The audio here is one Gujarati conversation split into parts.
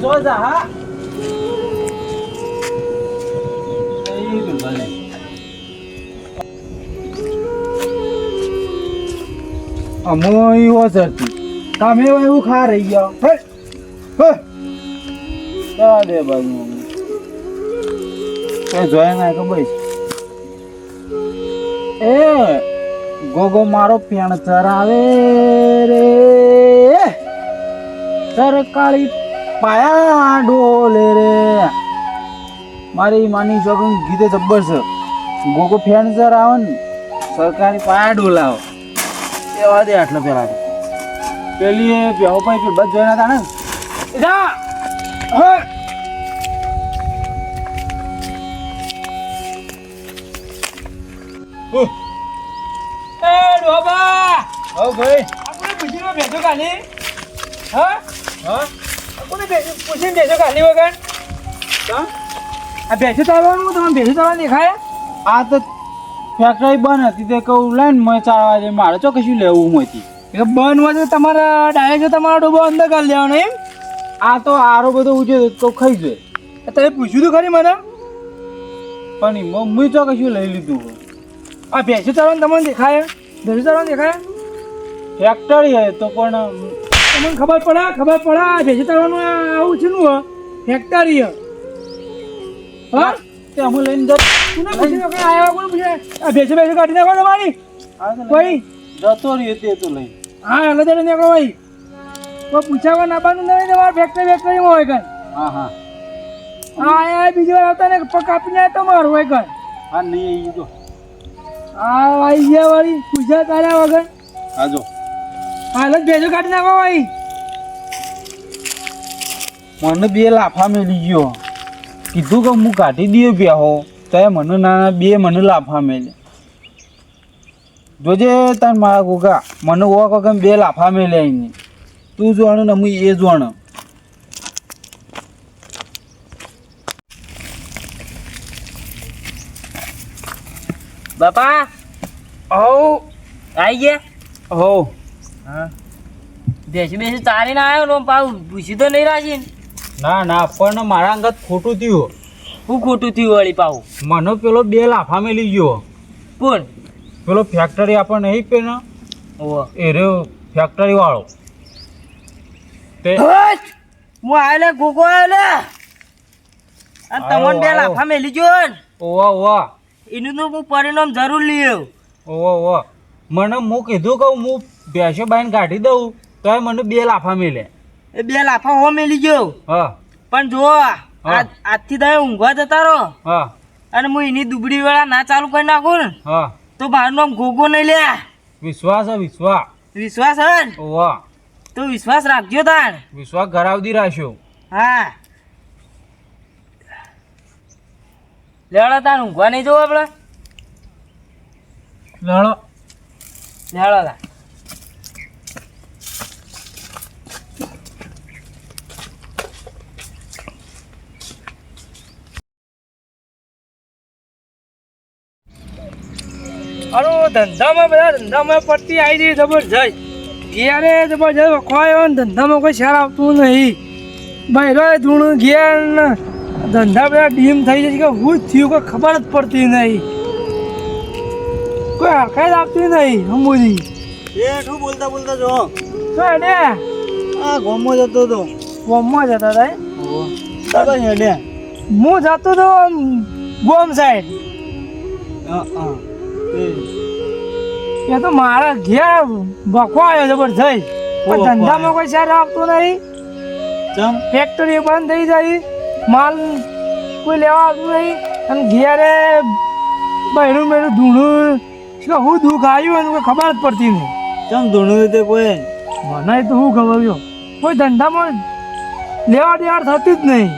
સો જા હા અમોય ઓસરતી તમે એવું ખા રહી ગયો હે હે દે બાજુ એ જોયા ના કે બસ એ ગોગો મારો પેણ ચરાવે રે સરકાળી પાયા ડોલે રે મારી માની જોગન ગીતે જબ્બર છે ગોગો ફેણ ચરાવે ને સરકારી પાયા ડોલાવો એવા દે આટલો પેલા પેલી બેહો ભાઈ બસ જોયા હતા ને જા હે એ ડોબા હો ભાઈ આપણે પૂછીને બેસો કાલી હા હા આપણે પૂછીને બેસો કાલી વગર કા આ બેસો ચાલવાનું તમે બેસો ચાલવાનું દેખાય આ તો ફેક્ટરી બંધ હતી તે કહું લઈને મેં 4 વાગે મારે ચો કશું લેવું મોતી એટલે બંધ હોય તો તમારા ડાયરેક્ટ તમારો ડોબો અંદર કરી લેવાનો એમ આ તો આરો બધો ઉજે તો ખાઈ જાય તમે પૂછ્યું તો ખરી મને પણ મમ્મી ચો કશું લઈ લીધું આ બેસો ચાલવાનું તમને દેખાય બેસો ચાલવાનું દેખાય ફેક્ટરી હે તો પણ તમને ખબર પડે આ બેસો ચાલવાનું આવું છે નું ફેક્ટરી હા તે અમે લઈને જતો કોને પૂછીને કઈ આવ્યા કોને પૂછે આ બેસો કાઢી નાખો તમારી ભાઈ જતો રહ્યો તે તો લઈ હા એટલે તેને નીકળો ભાઈ કોઈ પૂછાવા નાવાનું નહીં તમારે ફેક્ટરીમાં હોય કઈ હા હા હા બીજી વાર આવતા ને કાપીને આવતા મારું હોય કઈ હા નહીં આવી જો હા ભાઈ ગયા વાળી પૂછા તારા વગર હા જો હા એટલે ભેજો કાઢી નાખો ભાઈ મને 2 લાફા મેલી ગયો કીધું કે હું કાઢી દઈએ બેહો તો મને નાના 2 મને લાફા મેલે જોજે તાર મારા ગોગા મને ઓક વગર 2 લાફા મેલે એને તું જોવાનું ને હું એ જોણ બાપા ઓ આવી ગયા હો હા બેસી ચારીને આવ્યો ને પાછું પૂછ્યું તો નહીં રાખી ના ના પણ મારા અંગત ખોટું થયું શું ખોટું થયું વળી પાછું મને પેલો 2 લાફા મેલી ગયો કોણ પેલો ફેક્ટરી આપણને નહીં પે ને ઓહો એ રહ્યો ફેક્ટરી વાળો તે હું આવેલે ગોગો આવેલે અને તમને 2 લાફા મેલી ગયો ને ઓવા ઓવા એનું તો હું પરિણામ જરૂર લઈ ઓવા ઓવા મને હું કીધું કે હું ભેંસો બાઈને કાઢી દઉં તો મને 2 લાફા મેલે એ 2 લાફા હો મેલી ગયો હા પણ જો આજથી તમે ઊંઘવા જતા રહો હા અને હું એની દુબળી વેળા ના ચાલુ કરી નાખું ને હા તો મારું નામ ગોગો નહીં લે વિશ્વાસ હે વિશ્વાસ વિશ્વાસ હે ને ઓવા તો વિશ્વાસ રાખજો તાણ વિશ્વાસ કરાવતી રાખ્યો હા લેવડો તાર ઊંઘવા નહીં જવું આપણે લડો લેવડો તાર અરે ધંધામાં પડતી આવી રહી જબરજસ્ત ઘેરે જબરજસ્ત વખવાયો ને ધંધામાં કોઈ શેર આવતું નહીં બહેરો ધૂણું ઘેર ને ધંધા બધા ડીમ થઈ જાય કે હું જ થયું કોઈ ખબર જ પડતી નહીં કોઈ હરખાઈ જ આપતી નહીં હમુજી એ શું બોલતા બોલતા જો શું હેડે આ ગોમમાં જતો તો ગોમમાં જતા હતા દાદા હેડે હું જતો તો ગોમ સાઈડ એ તો મારા ઘેર બખવાયો જબરજસ્ત પણ ધંધામાં કોઈ શેર આપતું નહીં ચમ ફેક્ટરી બંધ થઈ જાય માલ કોઈ લેવા આવતું નહીં અને ઘેરે બહેરું મેરું ધૂણું હું દુઃખ આવ્યું એનું કોઈ ખબર જ પડતી નહીં ચમ ધૂણું રીતે કોઈ મને તો શું ખબર ગયો કોઈ ધંધામાં લેવા દેવાડ થતી જ નહીં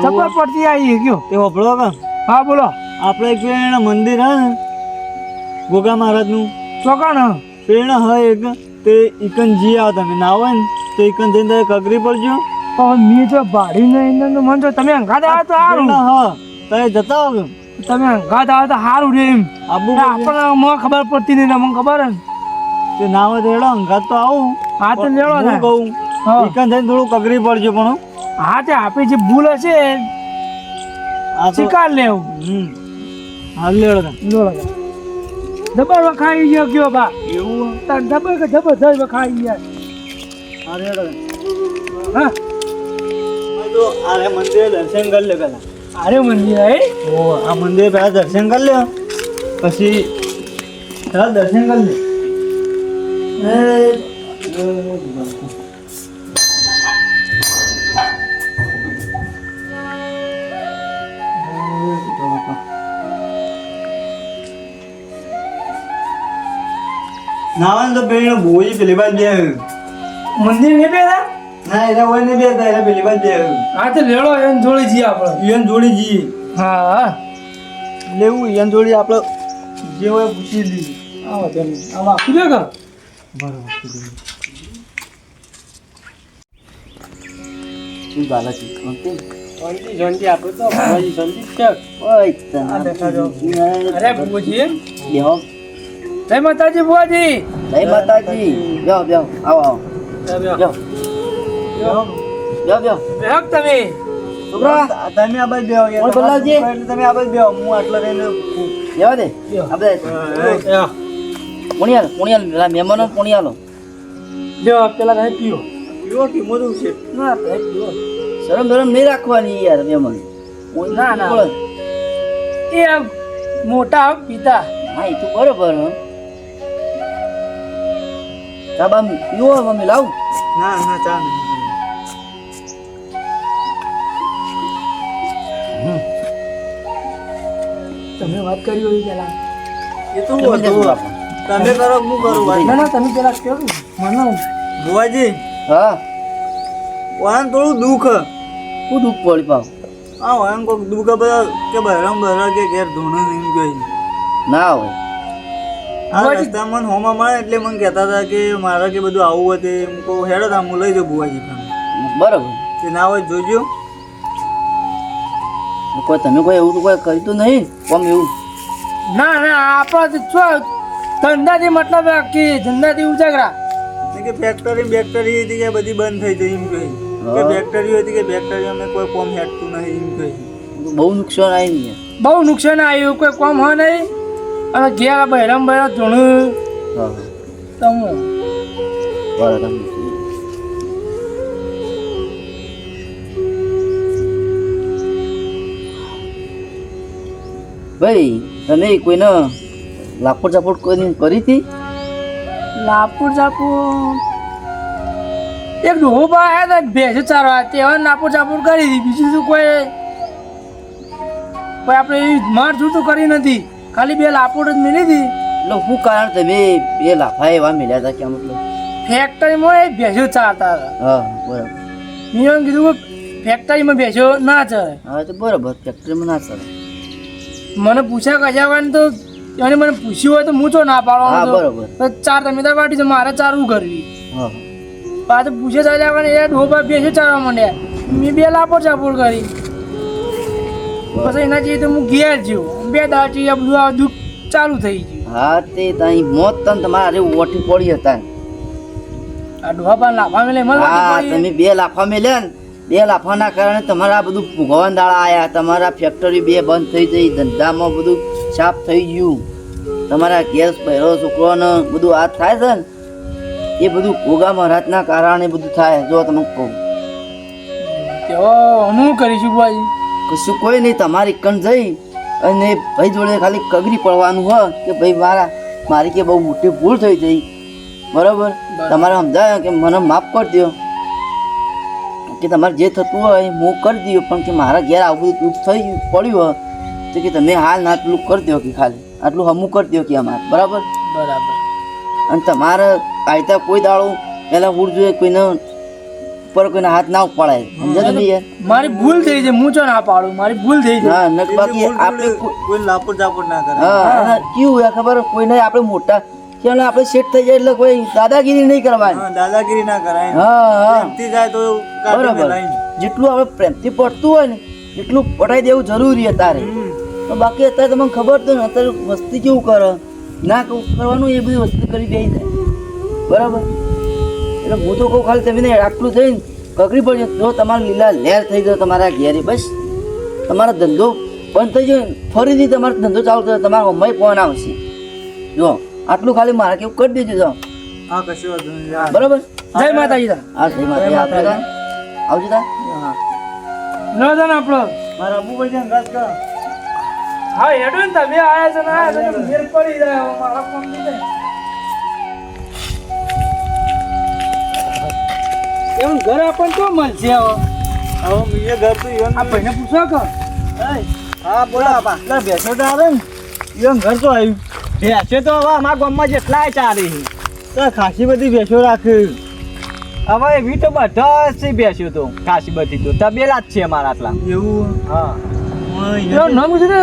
ખબર પડતી આવી ગયો તે હોપળો કે હા બોલો આપણે એક પેણ મંદિર હે ને ગોગા મહારાજનું ચોકાણ પેણ હે એક તે ઈકન જી આવ તમે ના હોય ને તો ઈકન જઈને કગરી પડજો પણ મેં જો ભાડી નહીં મને તો તમે અંગાત આવે તો સારું હા તમે જતા હો તમે અંગાત આવે તો સારું રે એમ આબુ આપણને મને ખબર પડતી નહીં મને ખબર હે તે ના હોય તો એડો અંગાત તો આવું હા તો લેવો હું કહું ઈકન જઈને થોડું કગરી પડજો પણ હા તે આપણી જે ભૂલ હશે આ તો સ્વીકાર લેવું હાલ લેડો તમે. જબર વખાઈ ગયો ગયો બા એવું તાર જબર કે જબરજસ્ત વખાઈ ગયા હા લેડો તમે. હા આ તો આ મંદિર દર્શન કરી લે પેલા. અરે મંદિર હે ઓ આ મંદિર પહેલા દર્શન કરી લે પછી ચાલ દર્શન કરી લે. નાવાનું તો પેલી ભોજી પેલી બાદ બે મંદિર ને પેલા ના એના હોય ને બે હતા એટલે પેલી બાદ બે હા તો લેડો એને જોડી જઈએ આપણે ઈયન જોડી જઈએ હા લેવું ઈયન જોડી આપણે જે હોય પૂછી લઈએ. આવો તેમ આવો આપી દે કર બરોબર શું ચાલે છે શાંતિ આપણે તો ભાઈ શાંતિ છે આ બેઠા જો અરે બુજી બેહો જય માતાજી બુઆજી જય માતાજી બેહો બેહો આવો આવો બેહો બેહો બેહો બેહક તમે છોકરા તમે આ બાજુ બેહો યાર બોલાવજી તમે આ બાજુ બેહો હું આટલા રહીને બેહો દે આપણે પુણ્યાલ મહેમાનો પુણ્યાલો લ્યો પેલા નહીં પીઓ પીવો કે મોડું છે ના પીઓ શરમ બરમ નહીં રાખવાની યાર મહેમાન ના ના એ મોટા પિતા હા એ તો બરોબર ચા બા પીવો મમ્મી લાવ ના ના ચા નહીં તમે વાત કરી હોય પેલા એ તો તમે કરો હું કરું ના ના તમે પેલા કેવું મને બુવાજી હા વાન થોડું દુઃખ શું દુઃખ પડી પાવ હા વાન કોક દુઃખ બધા કે બહેરામ બહેરા કે ઘેર ધોણે નહીં ગઈ ના હોય આ રસ્તામાં હોમા મળે એટલે મને કહેતા હતા કે મારા કે બધું આવું હોય તે હું કહું હેડો તા હું લઈ જાઉં બુવાજી બરાબર તે ના હોય જોજો કોઈ તમે કોઈ એવું તો કોઈ કર્યું તો નહીં કોમ એવું ના ના આપણા શું ધંધાથી મતલબ કે ધંધાથી ઉજાગરા કે ફેક્ટરી હતી કે બધી બંધ થઈ જઈ એમ કહી કે ફેક્ટરી હતી કે ફેક્ટરી અમે કોઈ કોમ હેડતું નહીં એમ કહી બહુ નુકસાન આવી બહુ નુકસાન આવ્યું કોઈ કોમ હોય નહીં અને ઘેર બહેરામ બહેરા ધોણું તમે બરાબર ભાઈ તમે કોઈને લાપડ ચાપડ કોઈ કરી હતી નાપુર ચાપુર એક ડોબા આવ્યા હતા ભેંસો ચારવા તેવા નાપુર ચાપુર કરી હતી બીજું તો કોઈ આપણે એવી મારઝૂડ તો કરી નથી ખાલી બે લાપોડ જ મિલી હતી એટલે શું કારણ તમે બે લાફા એવા મળ્યા હતા ક્યાં મતલબ ફેક્ટરીમાં એ ભેંસો ચારતા હતા હા બરાબર મેં એમ કીધું કે ફેક્ટરીમાં ભેંસો ના ચરે હા તો બરાબર ફેક્ટરીમાં ના ચાલે મને પૂછ્યા કજાવાની તો એને મને પૂછ્યું હોય તો હું તો ના હા પાડવાનો બરાબર તો ચાર તમે તો પાડી છે મારે ચારવું કરવી હા પાછું પૂછે કજાવાની એ ડોબા ભેંસો ચારવા માંડ્યા મેં બે લાપોડ ચાપોડ કરી પછી એના જઈએ તો હું ઘેર જ્યો બે દાટી આ બધું આ દુઃખ ચાલુ થઈ ગયું હા તે તાઈ મોત તન તમારે ઓઠી પડી હતા આ ડોબા લાફા મેલે હા તમે બે લાફા મેલ્યા ને બે લાફાના કારણે તમારા બધું ભૂગવાન દાડા આયા તમારા ફેક્ટરી બે બંધ થઈ જઈ ધંધામાં બધું સાફ થઈ ગયું તમારા ગેસ પહેરો છોકરોને બધું આ થાય છે ને એ બધું ભોગા મહારાજના કારણે બધું થાય જો તમે કહું હું કરીશું ભાઈ કશું કોઈ નહીં તમારી કણ જઈ અને ભાઈ જોડે ખાલી કગરી પડવાનું હોય કે ભાઈ મારી કે બહુ મોટી ભૂલ થઈ જઈ બરાબર તમારે સમજાય કે મને માફ કરી દો કે તમારે જે થતું હોય હું કરી દઉં પણ કે મારા ઘેર આવું બધું દુઃખ થઈ પડ્યું હોય તો કે તમે હાલ ના આટલું કરી દો કે ખાલી આટલું હમું કરી દો કે અમારે બરાબર બરાબર અને તમારે આયતા કોઈ દાડો પહેલાં ઉડ જોઈએ કોઈને ઉપર કોઈને હાથ ના ઉપાડાય સમજ્યા તમે યાર મારી ભૂલ થઈ છે હું ચો ના પાડું મારી ભૂલ થઈ છે હા નક બાકી આપણે કોઈ લાપડ ચાપડ ના કરે હા કેવું હોય ખબર કોઈને આપણે મોટા કે આપણે સેટ થઈ જાય એટલે કોઈ દાદાગીરી નહીં કરવાની દાદાગીરી ના કરાય હા પ્રેમથી જાય તો બરાબર જેટલું આપણે પ્રેમથી પડતું હોય ને એટલું પટાઈ દેવું જરૂરી તારે તો બાકી અત્યારે તમને ખબર તો ને અત્યારે વસ્તી કેવું કરે ના કરવાનું એ બધી વસ્તુ કરી દે જાય બરાબર એટલે હું તો કહું ખાલી તમે આટલું થઈને કકડી પડશે જો તમારા લીલા લહેર થઈ ગયો તમારા ઘેરે બસ તમારો ધંધો બંધ થઈ જાય ફરીથી તમારો ધંધો ચાલુ થયો તમારા મમ્મી ફોન આવશે જો આટલું ખાલી મારે કેવું કરી દેજો જો હા કશું વાંધો નહીં. બરોબર જય માતાજી તા હા જય માતાજી આપજો તા આવજો તા નો જાન આપણો મારા અબુ ભાઈ ને રસ કર. હા હેડો ને તમે આયા છો ને આયા છો ને મેર પડી જાય હવે મારા ફોન દીધે એમ ઘર આપણ તો મળશે હવે હવે મેં ઘર તો ઈવન આ ભાઈને પૂછો કે હા બોલા બાપા એટલે ભેંસો તો આવે ને ઈવન ઘર તો આવ્યું ભેંસો તો હવે અમારા ગામમાં જેટલાય ચાલી તો ખાસી બધી ભેંસો રાખી હવે એવી તો બધા છે ભેંસો તો ખાસી બધી તો તબેલા જ છે અમારા આટલા એવું હા એનું નામ શું છે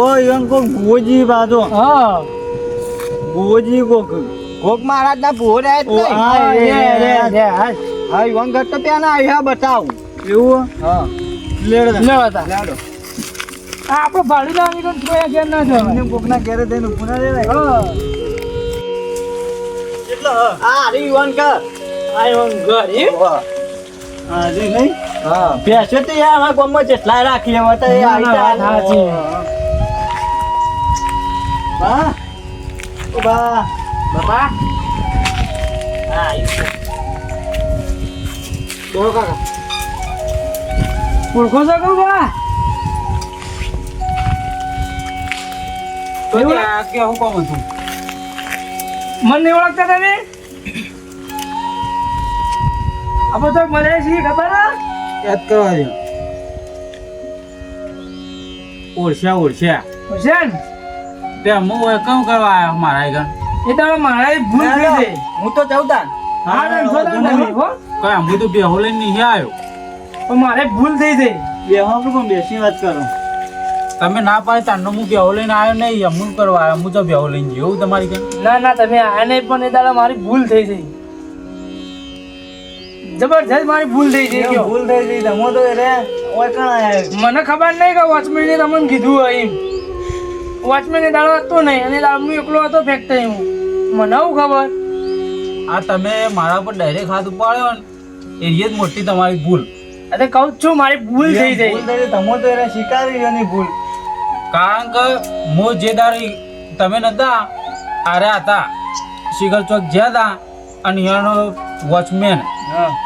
ઓ ઈવન કોક ભુવોજી બાજો હા ભુવોજી કોક મહારાજ ના ભુવો રહે હા ઈવન ઘર તો ત્યાં ના આવ્યા બતાવ એવું હા લેડો લેવાતા લેડો આ આપણો ભાડી લાવવાની કોણ કોઈ ઘેર ના જવાય કોકના ઘેરે જઈને ઊભું ના રહેવાય હા કેટલો આ રી ઈવન કર આ એમ ઘર એમ હા જી નહીં હા ભેંસો તો યાર અમારા ગામમાં જેટલા રાખી હવે તો એ આવી વાત સાચી. બા ઓ બા બાપા હા બોલો કાકા ઓળખો છો કહું બા તો કે હું કોમ છું મને નહીં ઓળખતા તમે આપણે તો મળે છીએ ખબર હા યાદ કરવા દે ઓળશ્યા હુસેન તે હું કેમ કરવા આવ્યો મારા આગળ એ તો મારા ભૂલ થઈ ગઈ હું તો જવતા હા ને જોતા નહીં હો કઈ હું તો બેહો લઈને નહીં આવ્યો પણ મારે ભૂલ થઈ ગઈ બેહો આપણે પણ બેસી વાત કરો તમે ના પાડે તારનો હું બેહો લઈને આવ્યો નહીં અમુક કરવા આવ્યો હું તો બેહો લઈને જેવું તમારી કઈ ના ના તમે આ નહીં પણ એ દાડા મારી ભૂલ થઈ ગઈ જબરજસ્ત મારી ભૂલ થઈ ગઈ કયો ભૂલ થઈ ગઈ તમે તો રે ઓય કણ આયા મને ખબર નહીં કે વોચમેને તમને કીધું હોય એમ વોચમેન એ દાડો હતો નહીં અને દાડો હું એકલો હતો ફેક્ટરી હું મને શું ખબર આ તમે મારા પર ડાયરેક્ટ હાથ ઉપાડ્યો ને એ જ મોટી તમારી ભૂલ અરે કહું જ છું મારી ભૂલ થઈ ગઈ તમે તો એને સ્વીકારી એની ભૂલ કારણ કે હું જે દારી તમે નતા આરે હતા શિખર ચોક જ્યાં હતા અને એનો વોચમેન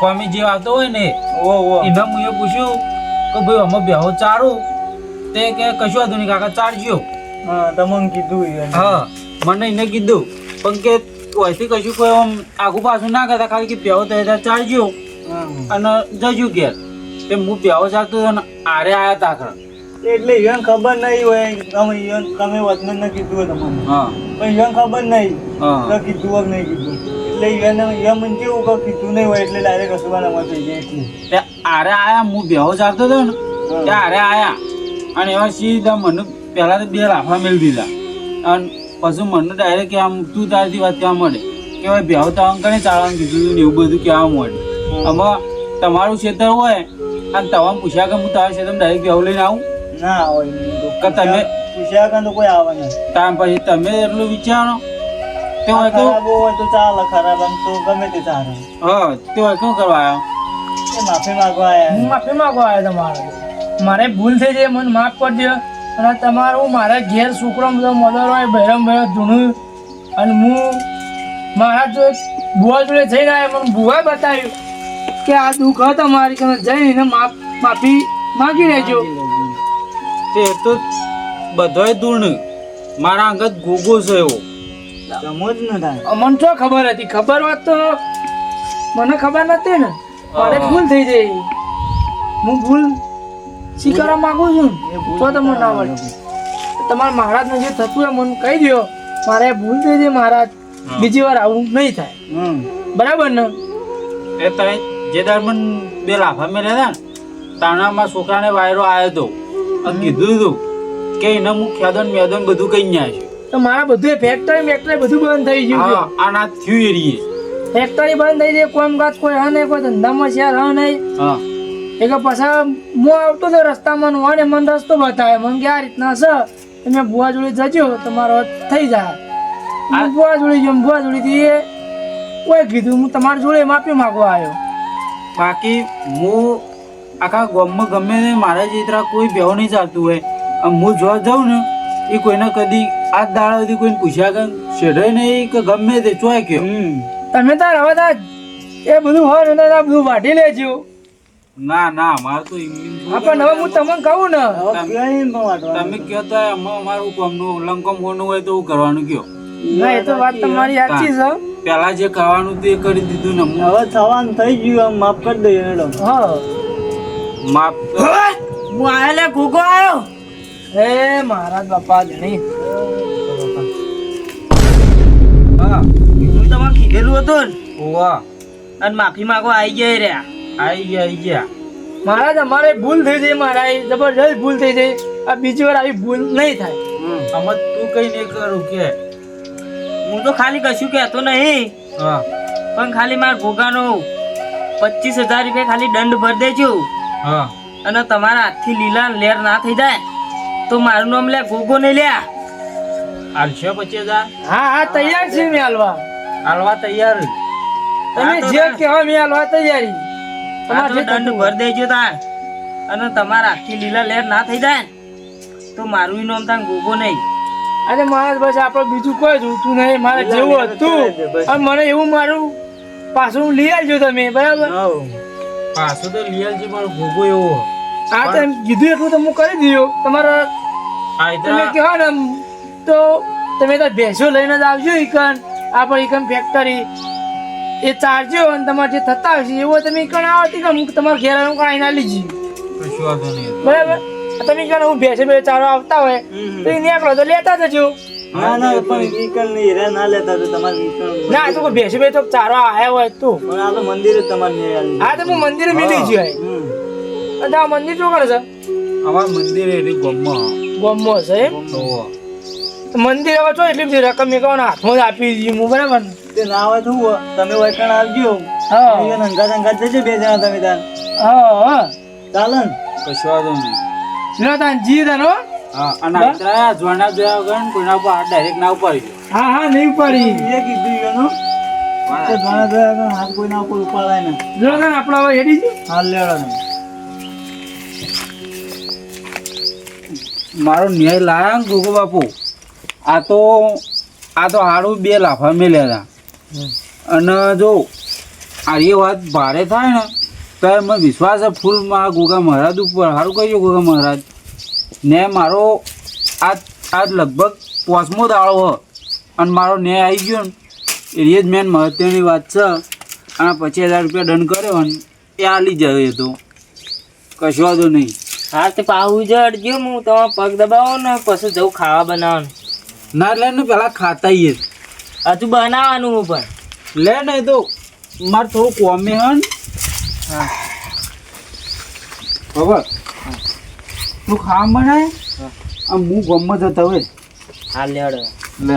કોમી જે આવતો હોય ને એને હું એ પૂછ્યું કે ભાઈ અમે બેહો ચારું તે કે કશું હતું નહીં કાકા ચારજો તમને કીધું હા મને એને કીધું પણ કે વયથી કશું કોઈ આમ આગુ પાછું ના કરતા ખાલી કે બેહો તો ચારજો અને જજો ઘેર તે હું બેહો ચાલતો હતો ને આરે આયા તા એટલે ઈવન ખબર નહીં હોય તમે વચન ને કીધું હોય તમને હા પણ ઈવન ખબર નહીં તો કીધું હોય નહીં કીધું એટલે ઈવન મને કેવું કે કીધું નહીં હોય એટલે ડાયરેક્ટ કસુબાનામાં થઈ જાય એટલે આરે આયા હું બેહો ચાલતો હતો ને ત્યાં આરે આયા અને એવા સીધા મને પહેલા તો 2 લાફા મેળવી દીધા અને પછી મને ડાયરેક્ટ કે આમ તું તારથી વાત કહેવા મળે કે ભાઈ બેહો તો અંકને ચાલવાનું કીધું ને એવું બધું કહેવા મળે આમાં તમારું ક્ષેત્ર હોય અને તમામ પૂછ્યા કે હું તારા ક્ષેત્રમાં ડાયરેક્ટ બેહો લઈને આવું ના હોય કે તમે પૂછ્યા કે તો કોઈ આવે નહીં ત્યાં પછી તમે એટલું વિચારો તે હોય તો ચાલે ખરાબ તો ગમે તે ચાલે હા તે હોય શું કરવા આવ્યો માફી માંગવા આવ્યા હું માફી માંગવા આવ્યો તમારે મારે ભૂલ થઈ જાય મને માફ કરજો અને તમારું મારા ઘેર છોકરો બધો મદર હોય બહેરમ બહેર ધૂણું અને હું મારા જો બુવા જોડે જઈને આવ્યા મને બુવાએ બતાવ્યું કે આ દુઃખ હોય તમારી કે જઈને માફી માંગી લેજો તે તો બધોય દૂર મારા અંગત ગોગો છે એવો સમજ ન થાય મને તો ખબર હતી ખબર હોત તો મને ખબર નથી ને મારે ભૂલ થઈ જાય હું ભૂલ સ્વીકારવા માંગુ છું તો તમને ના મળે તમારા મહારાજને જે થતું હોય મને કહી દો મારે ભૂલ થઈ જાય મહારાજ બીજી વાર આવું નહીં થાય બરાબર ને એ તમે જે દર મને 2 લાફા મેળ્યા હતા ને તાણામાં છોકરાને વાયરો આવ્યો હતો અને કીધું હતું કે એને હું ખેદન મેદન બધું કઈ ન્યા છે તો મારા બધું ફેક્ટરી બધું બંધ થઈ ગયું છે આ ના થયું એરીએ ફેક્ટરી બંધ થઈ જાય કોઈ કાજ કોઈ હા નહીં કોઈ ધંધામાં શેર હા નહીં હા એ કે પછી હું આવતો હતો રસ્તામાં વાળે મને રસ્તો બતાવે મને કે આ રીતના છે તમે બુવા જોડે જજો તમારો થઈ જાય હું બુવા જોડે ગયો બુવા જોડેથી એ કોઈ કીધું હું તમારી જોડે માફી માંગવા આવ્યો બાકી હું આખા ગામમાં ગમે તે મારા જેતરા કોઈ બેહો નહીં ચાલતું હોય અને હું જો જાઉં ને એ કોઈને કદી આ દાડા સુધી કોઈને પૂછ્યા કે શેઢે નહીં કે ગમે તે ચોય કે તમે તાર હવે તાર એ બધું હોય ને તાર બધું વાટી લેજો. ના ના મારે તો હા પણ હવે હું તમને કહું ને તમે કહો તો અમારું કામનું લંકમ હોનું હોય તો હું કરવાનું કયો. ના એ તો વાત તમારી સાચી છે. પેલા જે ખાવાનું તે કરી દીધું ને હવે થવાનું થઈ ગયું આમ માફ કરી દઈએ મેડમ. હા માપ હું આયેલે ગોગો આવ્યો. હે મહારાજ બાપા ધણી. હા હું તમને કીધેલું હતું ને ઓવા અને માફી માંગો આવી ગયા રહ્યા. આવી ગયા મહારાજ અમારે ભૂલ થઈ જાય મહારાજ, જબરજસ્ત ભૂલ થઈ જાય. આ બીજી વાર આવી ભૂલ નહીં થાય. આમાં તું કઈ નહીં કરું કે હું તો ખાલી કશું કહેતો નહીં, હા પણ ખાલી મારા ગોગાનો 25,000 રૂપિયા ખાલી દંડ ભરી દેજો. હા અને તમારા હાથથી લીલા લેર ના થઈ જાય તો મારું નામ લે ગોગો નહીં લ્યા. હાલશે 25,000 હા હા તૈયાર છે મેં હાલવા. હાલવા તૈયાર તમે જે કહેવા મેં હાલવા તૈયારી. આ તો દંડ ભરી દેજો તાર. અને તમારા હાથથી લીલા લેર ના થઈ જાય તો મારું નામ તાર ગોગો નહીં. અરે મહારાજ બસ આપણે બીજું કોઈ જોતું નહીં. મારે જેવું હતું અને મને એવું મારું પાછું લઈ આવજો તમે, બરાબર? પાછો તો લિયલ છે પણ ભોગો એવો હા તો એમ કીધું એટલું તો હું કરી દઉં. તમારા તમે કહો ને તો તમે તો ભેંસો લઈને જ આવજો. ઈકન આપણે ઈકન ફેક્ટરી એ ચારજો અને તમારે જે થતા હશે એવો તમે ઈકન આવતી કે હું તમારા ઘેર આવીને કાંઈ ના લીધી, કશું વાંધો નહીં. બરાબર? તમે ઈકન હું ભેંસે બે ચારો આવતા હોય તો એ નીકળો તો લેતા જજો. ના ના પણ વીકલ નહીં રે ના લેતા તો તમારે વીકલ ના તો કોઈ ભેંસે બે તો ચારો આવ્યા હોય તું. પણ આ તો મંદિર જ તમારે નહીં આલી. હા તો હું મંદિરે મિલી ગયો. અને આ મંદિર શું કરે છે? અમાર મંદિર એરી ગોમમાં ગોમો છે એમ? ઓવા મંદિર હવે તો એટલી બધી રકમ મેં કહો હાથમાં જ આપી દીધી હું, બરાબર ને? તે ના હોય તો હું તમે વૈકણ આવજો. હા અહીંયા અંગાત જજો 2 જણા તમે તાર. હા ચાલે ને? કશું વાંધો નહીં. લો તાન જી તાન હો. હા અને આટલા જોણા જોયા વગર કોઈના ઉપર હાથ ડાયરેક્ટ ના ઉપાડી હા હા નહીં પડી. એ કીધું એનું તો ઘણા બધા હાથ કોઈના ઉપર ઉપાડાય ને. જો તાન આપણે હવે હેડી જી. હાલ લેવડો ને. મારો ન્યાય લાયા ને ગોગો બાપુ. આ તો હારું 2 લાફા મેલ્યા હતા અને જો આ એ વાત ભારે થાય ને તો મને વિશ્વાસ છે ફૂલ મારા ગોગા મહારાજ ઉપર. સારું કહ્યું ગોગા મહારાજ ને મારો આજ લગભગ 5મો દાડો હ અને મારો ન્યાય આવી ગયો ને એ જ મેન મહત્વની વાત છે. અને 25,000 રૂપિયા દંડ કર્યો ને એ આલી જાય તો કશું વાંધો નહીં. હા તે પાહુ જ અડજો. હું તમારો પગ દબાવો ને પછી જવું ખાવા બનાવવાનું. ના લે ને પેલા ખાતા જ હજુ બનાવવાનું હું પણ. લે ને તો મારે થોડું કોમે હન. હા ખબર તું ખાવા બનાય આમ હું ગમત જતા હોય હાલ લેવડો. લે